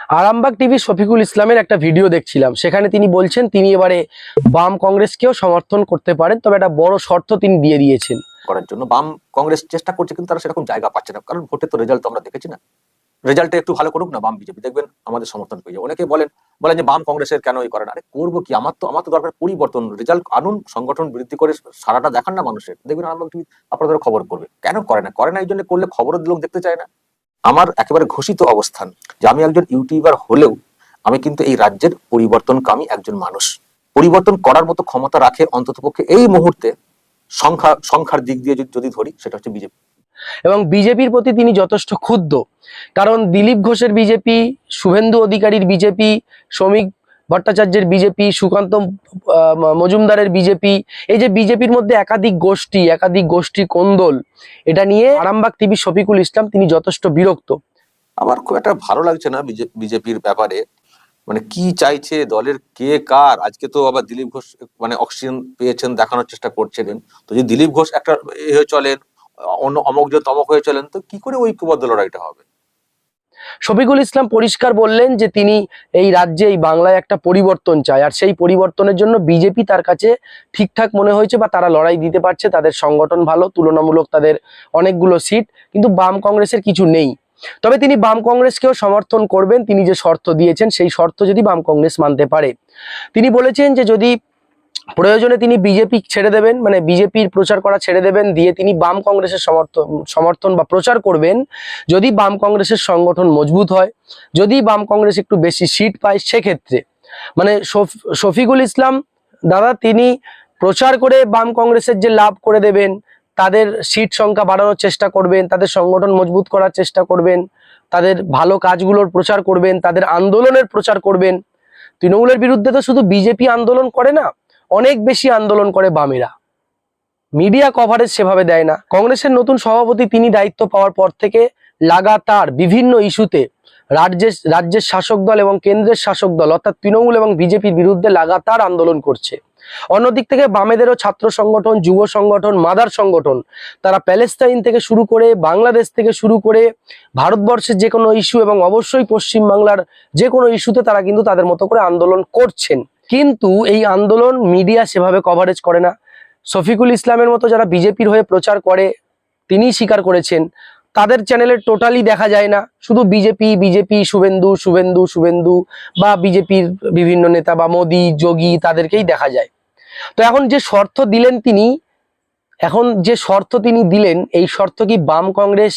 Arambagh TV Shafiqul ইসলামের একটা video দেখছিলাম, সেখানে তিনি বলছেন তিনি এবারে বাম কংগ্রেসকেও সমর্থন করতে পারেন, তবে একটা বড় শর্ত তিনি দিয়ে দিয়েছেন। করার জন্য বাম কংগ্রেস চেষ্টা করছে, কিন্তু তারা সেরকম জায়গা পাচ্ছে না, কারণ ভোটে তো রেজাল্ট আমরা দেখেছি না। রেজাল্টে একটু ভালো করুক না বাম বিজেপি, দেখবেন আমাদের সমর্থন পেয়ে যাবে। অনেকে বলেন যে বাম কংগ্রেসের কেন এই করে না। আরে করবো কি, আমার তো দরকার পরিবর্তন। রেজাল্ট আনুন, সংগঠন বৃদ্ধি করে সারাটা দেখান না মানুষের, দেখবেন আপনাদের খবর করবে। কেন করে না এই জন্য, করলে খবরের লোক দেখতে চায় না। আমার একেবারে ঘোষিত অবস্থান যে আমি একজন ইউটিউবার হলেও আমি কিন্তু এই রাজ্যের পরিবর্তনকামী একজন মানুষ। পরিবর্তন করার মতো ক্ষমতা রাখে অন্ততপক্ষে এই মুহূর্তে সংখ্যার দিক দিয়ে যদি ধরি, সেটা হচ্ছে বিজেপি। এবং বিজেপির প্রতি তিনি যথেষ্ট ক্ষুব্ধ, কারণ দিলীপ ঘোষের বিজেপি, শুভেন্দু অধিকারীর বিজেপি, শ্রমিক ভট্টাচার্যের বিজেপি, সুকান্ত মজুমদারের বিজেপি, এই যে বিজেপির মধ্যে একাধিক গোষ্ঠী কোন্দল, এটা নিয়ে আরামবাগ টিভি শফিকুল ইসলাম তিনি যথেষ্ট বিরক্ত। আমার খুব একটা ভালো লাগছে না বিজেপির ব্যাপারে, মানে কি চাইছে দলের কে কার। আজকে তো আবার দিলীপ ঘোষ মানে অক্সিজেন পেয়েছেন দেখানোর চেষ্টা করছিলেন। তো যদি দিলীপ ঘোষ একটা হয়ে চলেন, অন্য অমক যে তমক হয়ে চলেন, তো কি করে ঐক্যবদ্ধ লড়াইটা হবে? শফিকুল ইসলাম পরিষ্কার বললেন যে তিনি এই রাজ্যে, এই বাংলায় একটা পরিবর্তন চায়, আর সেই পরিবর্তনের জন্য বিজেপি তার কাছে ঠিকঠাক মনে হয়েছে বা তারা লড়াই দিতে পারছে, তাদের সংগঠন ভালো, তুলনামূলক তাদের অনেকগুলো সিট, কিন্তু বাম কংগ্রেসের কিছু নেই। তবে তিনি বাম কংগ্রেসকেও সমর্থন করবেন, তিনি যে শর্ত দিয়েছেন সেই শর্ত যদি বাম কংগ্রেস মানতে পারে। তিনি বলেছেন যে যদি প্রয়োজনে তিনি বিজেপি ছেড়ে দেবেন, মানে বিজেপির প্রচার করা ছেড়ে দেবেন, দিয়ে তিনি বাম কংগ্রেসের সমর্থন বা প্রচার করবেন যদি বাম কংগ্রেসের সংগঠন মজবুত হয়, যদি বাম কংগ্রেস একটু বেশি সিট পায়। সেক্ষেত্রে মানে শফিকুল ইসলাম দাদা তিনি প্রচার করে বাম কংগ্রেসের যে লাভ করে দেবেন, তাদের সিট সংখ্যা বাড়ানোর চেষ্টা করবেন, তাদের সংগঠন মজবুত করার চেষ্টা করবেন, তাদের ভালো কাজগুলোর প্রচার করবেন, তাদের আন্দোলনের প্রচার করবেন। তৃণমূলের বিরুদ্ধে তো শুধু বিজেপি আন্দোলন করে না, অনেক বেশি আন্দোলন করে বামেরা, মিডিয়া কভারেজ সেভাবে দেয় না। কংগ্রেসের নতুন সভাপতি তিনি দায়িত্ব পাওয়ার পর থেকে লাগাতার বিভিন্ন ইস্যুতে রাজ্যের শাসক দল এবং কেন্দ্রের শাসক দল অর্থাৎ তৃণমূল এবং বিজেপির বিরুদ্ধে লাগাতার আন্দোলন করছে। অন্যদিক থেকে বামেদেরও ছাত্র সংগঠন, যুব সংগঠন, মাদার সংগঠন, তারা প্যালেস্তাইন থেকে শুরু করে, বাংলাদেশ থেকে শুরু করে ভারতবর্ষের যে কোনো ইস্যু এবং অবশ্যই পশ্চিমবাংলার যে কোনো ইস্যুতে তারা কিন্তু তাদের মতো করে আন্দোলন করছেন। কিন্তু এই আন্দোলন মিডিয়া সেভাবে কভারেজ করে না। শফিকুল ইসলামের মতো যারা বিজেপির হয়ে প্রচার করে, তিনি স্বীকার করেছেন তাদের চ্যানেলে টোটালি দেখা যায় না, শুধু বিজেপি শুভেন্দু বা বিজেপির বিভিন্ন নেতা বা মোদি, যোগী, তাদেরকেই দেখা যায়। তো এখন যে শর্ত দিলেন, এই শর্ত কি বাম কংগ্রেস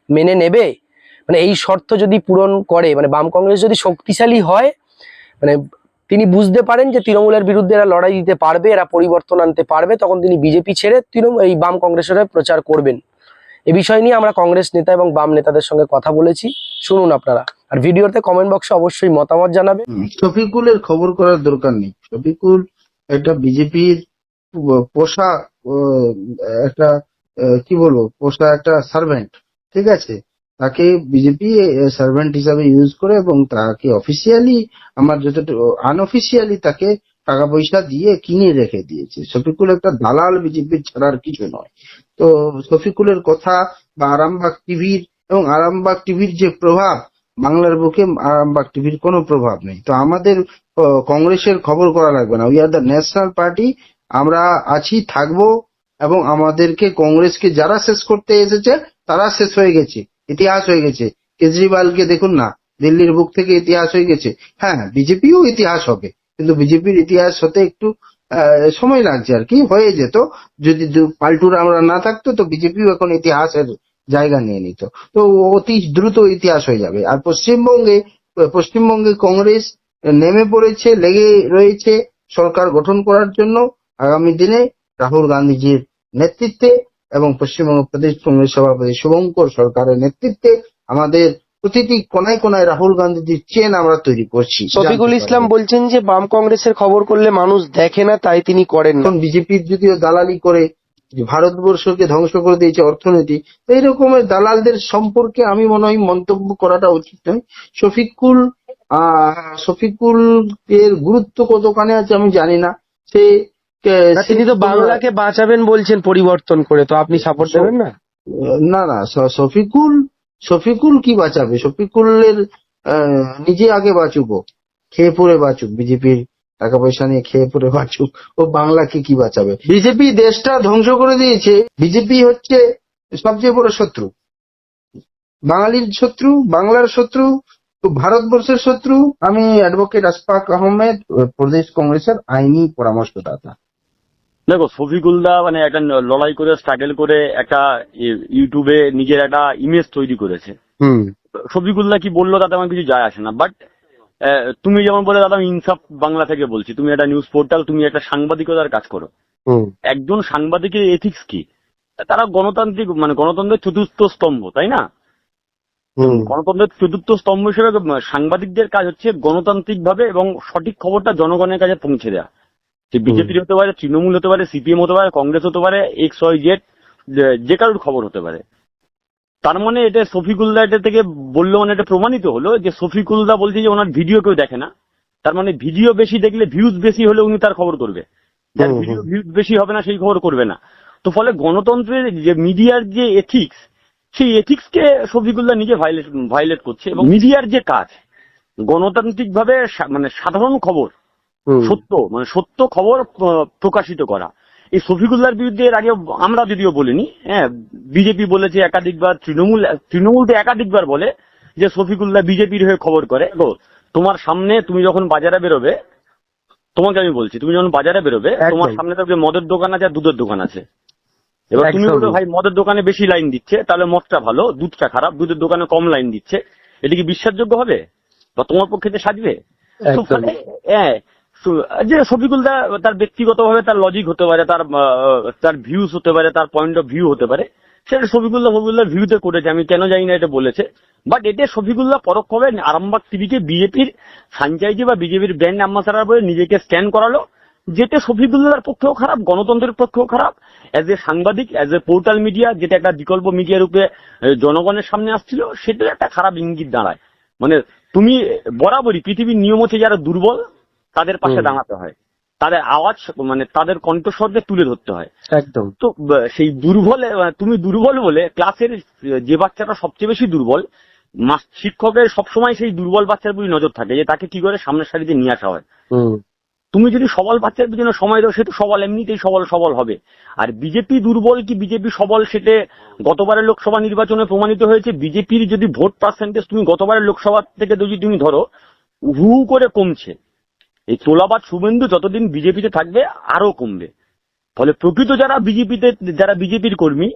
মেনে নেবে? মানে এই শর্ত যদি পূরণ করে, মানে বাম কংগ্রেস যদি শক্তিশালী হয়, মানে তিনি বুঝতে পারেন যে তৃণমূলের বিরুদ্ধে এরা লড়াই দিতে পারবে, এরা পরিবর্তন আনতে পারবে, তখন তিনি বিজেপি ছেড়ে এই বাম কংগ্রেসের হয়ে প্রচার করবেন। এই বিষয় নিয়ে আমরা কংগ্রেস নেতা এবং বাম নেতাদের সঙ্গে কথা বলেছি, শুনুন আপনারা। আর ভিডিওতে কমেন্ট বক্সে অবশ্যই মতামত জানাবেন। শফিকুলের খবর করার দরকার নেই। শফিকুল একটা বিজেপির পোষা একটা কি বলবো, পোষা একটা সার্ভেন্ট, ঠিক আছে। তাকে বিজেপি সার্ভেন্ট হিসাবে ইউজ করে এবং তাকে অফিসিয়ালি, আমার যতটুকু আনঅফিসিয়ালি তাকে টাকা পয়সা দিয়ে কিনে রেখে দিয়েছে। শফিকুল একটা দালাল, বিজেপির ছাড়ার কিছু নয়। তো শফিকুলের কথা বা আরামবাগ টিভির এবং আরামবাগ টিভির যে প্রভাব বাংলার বুকে, আরামবাগ টিভির কোনো প্রভাব নেই। তো আমাদের কংগ্রেসের খবর করা লাগবে না। We are the national party, আমরা আছি, থাকবো, এবং আমাদেরকে কংগ্রেসকে যারা শেষ করতে এসেছে তারা শেষ হয়ে গেছে, ইতিহাস হয়ে গেছে। কেজরিওয়ালকে দেখুন না, দিল্লির বুক থেকে ইতিহাস হয়ে গেছে। হ্যাঁ, বিজেপিও ইতিহাস হবে, কিন্তু বিজেপির ইতিহাস হতে একটু সময় লাগছে আর কি। হয়ে যেত যদি পাল্টুরা আমরা না থাকতো, তো বিজেপিও এখন ইতিহাসের জায়গা নিয়ে নিত, তো অতি দ্রুত ইতিহাস হয়ে যাবে। আর পশ্চিমবঙ্গে কংগ্রেস নেমে পড়েছে, লেগে রয়েছে সরকার গঠন করার জন্য আগামী দিনে রাহুল গান্ধীজির নেতৃত্বে এবং পশ্চিমবঙ্গ প্রদেশ কংগ্রেস সভাপতি শুভঙ্কর সরকারের নেতৃত্বে আমাদের প্রতিটি কোনায় কোনায় রাহুল গান্ধীজির চেন আমরা তৈরি করছি। শফিকুল ইসলাম বলছেন যে বাম কংগ্রেসের খবর করলে মানুষ দেখে না, তাই তিনি করেন না। বিজেপির যদিও দালালি করে ভারতবর্ষকে ধ্বংস করে দিয়েছে অর্থনীতি, এই রকমের দালালদের সম্পর্কে আমি মনে হয় মন্তব্য করাটা উচিত নয়। শফিকুল এর গুরুত্ব কতখানি আছে আমি জানি না। তিনি তো বাংলাকে বাঁচাবেন বলছেন পরিবর্তন করে, তো আপনি সাপোর্ট দেবেন না? না, শফিকুল কি বাঁচাবে? শফিকুলের নিজে আগে বাঁচুক, ও খেয়ে পরে বাঁচুক, বিজেপির টাকা পয়সা নিয়ে খেয়ে পরে বাঁচুক, ও বাংলাকে কি বাঁচাবে? বিজেপি দেশটা ধ্বংস করে দিয়েছে। বিজেপি হচ্ছে সবচেয়ে বড় শত্রু, বাঙালির শত্রু, বাংলার শত্রু, ভারতবর্ষের শত্রু। আমি অ্যাডভোকেট আশফাক আহমেদ, প্রদেশ কংগ্রেসের আইনি পরামর্শদাতা। দেখো, শফিকুলদা মানে একটা লড়াই করে স্ট্রাগল করে একটা ইউটিউবে নিজের একটা ইমেজ তৈরি করেছে। হুম শফিকুলদা কি বললো তাতে আমার কিছু যায় আসে না, বাট তুমি যেমন বলে, দাদা আমি ইনসাফ বাংলা থেকে বলছি, তুমি একটা নিউজ পোর্টাল, তুমি একটা সাংবাদিকতার কাজ করো। হুম একজন সাংবাদিকের এথিক্স কি? তারা গণতান্ত্রিক মানে গণতন্ত্রের চতুর্থ স্তম্ভ, তাই না? হুম গণতন্ত্রের চতুর্থ স্তম্ভ হিসেবে সাংবাদিকদের কাজ হচ্ছে গণতান্ত্রিক ভাবে এবং সঠিক খবরটা জনগণের কাছে পৌঁছে দেওয়া। সে বিজেপির হতে পারে, তৃণমূল হতে পারে, সিপিএম হতে পারে, কংগ্রেস হতে পারে, এক্স ওয়াই জেড, যে কারোর খবর হতে পারে। তার মানে এটা শফিকুলদা এটা থেকে বললো, মানে এটা প্রমাণিত হলো যে শফিকুলদা বলছে যে ওনার ভিডিও কেউ দেখে না। তার মানে ভিডিও বেশি দেখলে, ভিউজ বেশি হলে উনি তার খবর করবে, যার ভিডিও ভিউজ বেশি হবে না সেই খবর করবে না। তো ফলে গণতন্ত্রের যে মিডিয়ার যে এথিক্স, সেই এথিক্সকে শফিকুলদা নিজে ভায়োলেট করছে। এবং মিডিয়ার যে কাজ গণতান্ত্রিক ভাবে মানে সাধারণ খবর, সত্য খবর প্রকাশিত করা। এই শফিকুল্লাহর বিরুদ্ধে এর আগে আমরা যদিও বলিনি, হ্যাঁ, বিজেপি বলেছে একাধিকবার, তৃণমূল তো একাধিকবার বলে যে শফিকুল্লাহ বিজেপির হয়ে খবর করে। তো তোমার সামনে তুমি যখন বাজারে বেরোবে, তোমাকে আমি বলছি, তুমি যখন বাজারে বেরোবে তোমার সামনে তো মদের দোকান আছে আর দুধের দোকান আছে। এবার তুমি বলবে ভাই মদের দোকানে বেশি লাইন দিচ্ছে, তাহলে মদটা ভালো, দুধটা খারাপ, দুধের দোকানে কম লাইন দিচ্ছে, এটা কি বিশ্বাসযোগ্য হবে বা তোমার পক্ষে যে সাজবে? তো ফলে যে শফিকুলদা তার ব্যক্তিগতভাবে তার লজিক হতে পারে, তার ভিউজ হতে পারে, তার পয়েন্ট অফ ভিউ হতে পারে, সেটা শফিকুল্লাহ ভিউতে করেছে, আমি কেন জানি না এটা বলেছে। বাট এটা শফিকুল্লাহ পরোক্ষভাবে আরামবাগ টিভিকে বিজেপির ফ্র্যাঞ্চাইজি বা বিজেপির ব্র্যান্ড অ্যাম্বাসাডার বলে নিজেকে স্ট্যান্ড করালো, যেটা শফিকুল্লাহর পক্ষেও খারাপ, গণতন্ত্রের পক্ষেও খারাপ। অ্যাজ এ সাংবাদিক, অ্যাজ এ পোর্টাল মিডিয়া, যেটা একটা বিকল্প মিডিয়া রূপে জনগণের সামনে আসছিল, সেটার একটা খারাপ ইঙ্গিত দাঁড়ায়। মানে তুমি বরাবরই পৃথিবীর নিয়ম হচ্ছে যারা দুর্বল তাদের পাশে দাঁড়াতে হয়, তাদের আওয়াজ মানে তাদের কণ্ঠস্বরকে তুলে ধরতে হয়। একদম। তো সেই দুর্বল, তুমি দুর্বল বলে ক্লাসের যে বাচ্চাটা সবচেয়ে বেশি দুর্বল, শিক্ষকের সবসময় সেই দুর্বল বাচ্চার প্রতি নজর থাকে যে তাকে কি করে সামনের সারিতে নিয়ে আসা হয়। তুমি যদি সবল বাচ্চার পিছনে সময় দাও, সে তো সবল এমনিতেই সবল হবে। আর বিজেপি দুর্বল কি বিজেপি সবল, সেটা গতবারের লোকসভা নির্বাচনে প্রমাণিত হয়েছে। বিজেপির যদি ভোট পার্সেন্টেজ তুমি গতবারের লোকসভা থেকে যদি তুমি ধরো, হু করে কমছে। এই তোলাবাদ শুভেন্দু যতদিন বিজেপিতে থাকবে আরো কমবে। ফলে প্রকৃত যারা বিজেপির কর্মী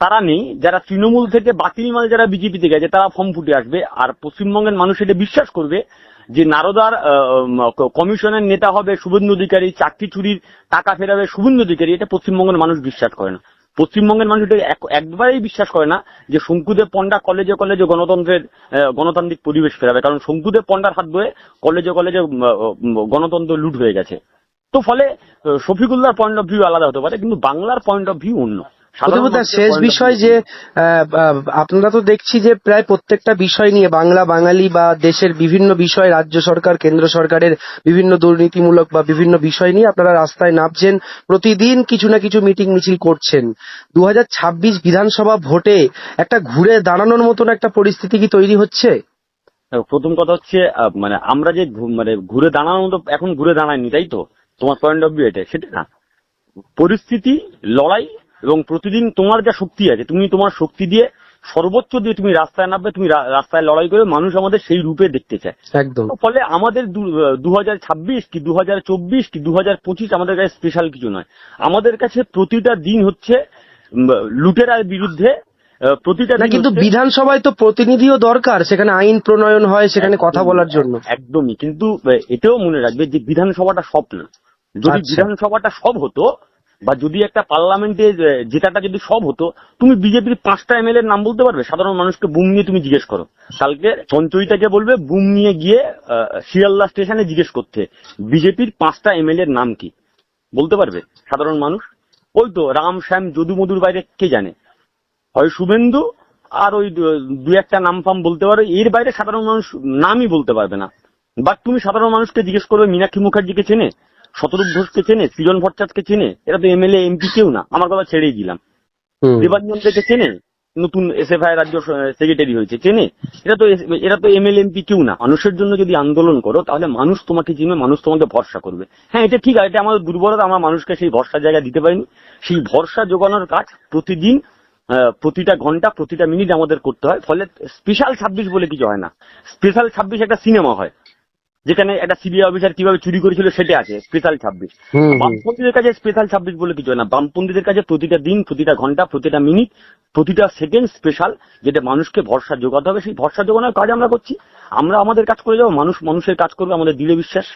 তারা নেই, যারা তৃণমূল থেকে বাতিল মাল যারা বিজেপিতে গেছে তারা ফর্ম ফুটে আসবে। আর পশ্চিমবঙ্গের মানুষ এটা বিশ্বাস করবে যে নারদার কমিশনের নেতা হবে শুভেন্দু অধিকারী, চাকরি চুরির টাকা ফেরাবে শুভেন্দু অধিকারী। এটা পশ্চিমবঙ্গের মানুষ বিশ্বাস করে না। পশ্চিমবঙ্গের মানুষ এটা একবারেই বিশ্বাস করে না যে শঙ্কুদেব পণ্ডা কলেজে গণতান্ত্রিক পরিবেশ ফেরাবে, কারণ শঙ্কুদেব পণ্ডার হাত ধরে কলেজে গণতন্ত্র লুট হয়ে গেছে। তো ফলে শফিকুল্লাহর পয়েন্ট অফ ভিউ আলাদা হতে পারে, কিন্তু বাংলার পয়েন্ট অফ ভিউ অন্য। শেষ বিষয় যে আপনারা তো দেখছি যে প্রায় প্রত্যেকটা বিষয় নিয়ে বাংলা, বাঙালি বা দেশের বিভিন্ন বিষয়, রাজ্য সরকার, কেন্দ্র সরকারের বিভিন্ন দুর্নীতিমূলক বা বিভিন্ন বিষয় নিয়ে আপনারা রাস্তায় নামছেন, প্রতিদিন কিছু না কিছু মিটিং মিছিল করছেন। 2026 বিধানসভা ভোটে একটা ঘুরে দাঁড়ানোর মতন একটা পরিস্থিতি কি তৈরি হচ্ছে? প্রথম কথা হচ্ছে মানে আমরা যে মানে ঘুরে দাঁড়ানোর মতো এখন ঘুরে দাঁড়ায়নি, তাই তো তোমার পয়েন্ট অফ ভিউ এটা, সেটা না। পরিস্থিতি, লড়াই এবং প্রতিদিন তোমার যা শক্তি আছে, তুমি তোমার শক্তি দিয়ে সর্বোচ্চ দিয়ে তুমি রাস্তায় নামবে, তুমি রাস্তায় লড়াই করে, মানুষ আমাদের সেই রূপে দেখতে চায়। একদম। ফলে আমাদের 2026 কি 2024 কি 2025 আমাদের কাছে স্পেশাল কিছু নয়। আমাদের কাছে প্রতিটা দিন হচ্ছে লুটেরার বিরুদ্ধে, প্রতিটা দিন। কিন্তু বিধানসভায় তো প্রতিনিধিও দরকার, সেখানে আইন প্রণয়ন হয়, সেখানে কথা বলার জন্য। একদমই, কিন্তু এটাও মনে রাখবে যে বিধানসভাটা সব না। যদি বিধানসভাটা সব হতো বা যদি একটা পার্লামেন্টে জেতাটা যদি সব হতো, তুমি বিজেপির 5টা এমএলএ এর নাম বলতে পারবে? সাধারণ মানুষকে বুম নিয়ে তুমি জিজ্ঞেস করো, কালকে সঞ্চয়িতাকে বলবে বুম নিয়ে গিয়ে শিয়ালদা স্টেশনে জিজ্ঞেস করতে বিজেপির 5টা এমএলএ এর নাম কি, বলতে পারবে সাধারণ মানুষ? ওই তো রাম, শ্যাম, যদু, মধুর বাইরে কে জানে? হয় শুভেন্দু আর ওই 2-1টা নাম ফাম বলতে পারো, এর বাইরে সাধারণ মানুষ নামই বলতে পারবে না। বাট তুমি সাধারণ মানুষকে জিজ্ঞেস করবে মীনাক্ষী মুখার্জিকে চেনে, শতরূপ ঘোষকে চেনে, সৃজন ভট্টাচার্যকে চেনে? এরা তো এমএলএ এমপি কেউ না, আমার কথা ছেড়েই দিলাম। দেবাঞ্জন থেকে চেনে? নতুন এসএফআই রাজ্য সেক্রেটারি হয়েছে, চেনে? এরা তো এমএলএ এমপি কেউ না। মানুষের জন্য যদি আন্দোলন করো তাহলে মানুষ তোমাকে চিনবে, মানুষ তোমাকে ভরসা করবে। হ্যাঁ, এটা ঠিক আছে, এটা আমাদের দুর্বলতা, আমরা মানুষকে সেই ভরসার জায়গা দিতে পারিনি। সেই ভরসা জোগানোর কাজ প্রতিদিন, প্রতিটা ঘন্টা, প্রতিটা মিনিট আমাদের করতে হয়। ফলে স্পেশাল 26 বলে কিছু হয় না। স্পেশাল 26 একটা সিনেমা হয়, যেখানে একটা সিবিআই অফিসার কিভাবে চুরি করেছিল সেটা আছে স্পেশাল 26। বামপন্থীদের কাছে স্পেশাল 26 বলে কিছু হয় না। বামপন্থীদের কাছে প্রতিটা দিন, প্রতিটা ঘন্টা, প্রতিটা মিনিট, প্রতিটা সেকেন্ড স্পেশাল, যেটা মানুষকে ভরসা যোগাতে হবে। সেই ভরসা যোগানোর কাজ আমরা করছি। আমরা আমাদের কাজ করে যাবো, মানুষ মানুষের কাজ করবে, আমাদের দৃঢ় বিশ্বাস।